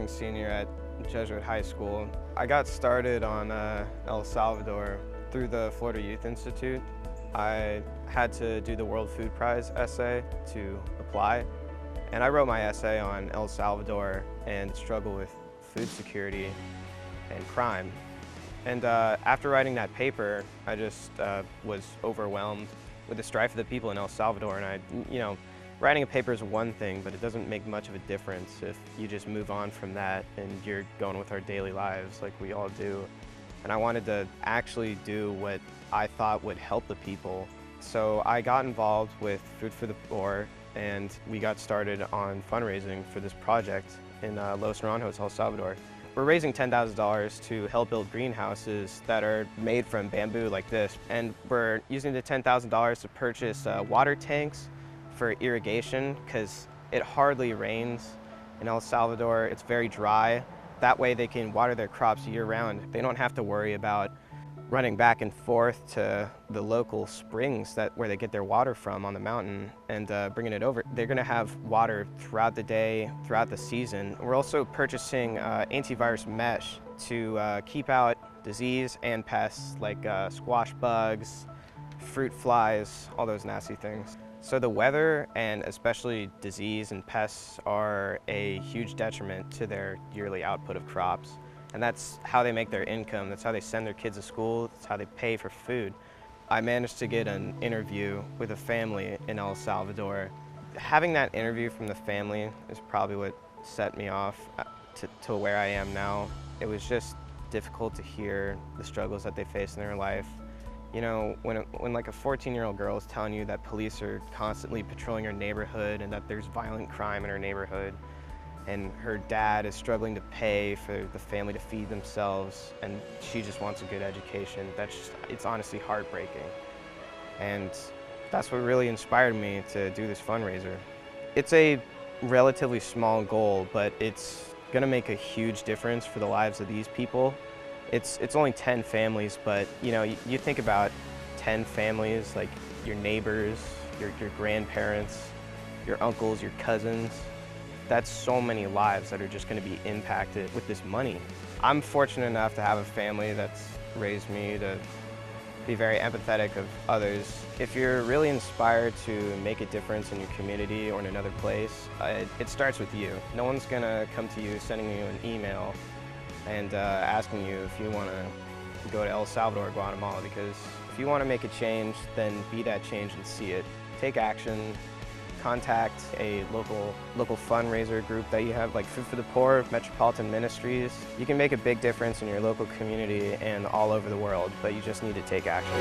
rising senior at Jesuit High School. I got started on El Salvador through the Florida Youth Institute. I had to do the World Food Prize essay to apply, and I wrote my essay on El Salvador and the struggle with food security and crime. And after writing that paper, I just was overwhelmed with the strife of the people in El Salvador. And writing a paper is one thing, but it doesn't make much of a difference if you just move on from that and you're going with our daily lives like we all do. And I wanted to actually do what I thought would help the people. So I got involved with Food for the Poor, and we got started on fundraising for this project in Los Naranjos, El Salvador. We're raising $10,000 to help build greenhouses that are made from bamboo like this. And we're using the $10,000 to purchase water tanks for irrigation, because it hardly rains in El Salvador. It's very dry. That way they can water their crops year-round. They don't have to worry about running back and forth to the local springs where they get their water from on the mountain and bringing it over. They're going to have water throughout the day, throughout the season. We're also purchasing antivirus mesh to keep out disease and pests like squash bugs, fruit flies, all those nasty things. So the weather, and especially disease and pests, are a huge detriment to their yearly output of crops. And that's how they make their income. That's how they send their kids to school. That's how they pay for food. I managed to get an interview with a family in El Salvador. Having that interview from the family is probably what set me off to where I am now. It was just difficult to hear the struggles that they face in their life. You know, when like a 14-year-old girl is telling you that police are constantly patrolling her neighborhood and that there's violent crime in her neighborhood, and her dad is struggling to pay for the family to feed themselves, and she just wants a good education, it's honestly heartbreaking. And that's what really inspired me to do this fundraiser. It's a relatively small goal, but it's gonna make a huge difference for the lives of these people. It's only 10 families, but you think about 10 families, like your neighbors, your grandparents, your uncles, your cousins. That's so many lives that are just going to be impacted with this money. I'm fortunate enough to have a family that's raised me to be very empathetic of others. If you're really inspired to make a difference in your community or in another place, it starts with you. No one's going to come to you sending you an email and asking you if you want to go to El Salvador or Guatemala, because if you want to make a change, then be that change and see it. Take action. Contact a local fundraiser group that you have, like Food for the Poor, Metropolitan Ministries. You can make a big difference in your local community and all over the world, but you just need to take action.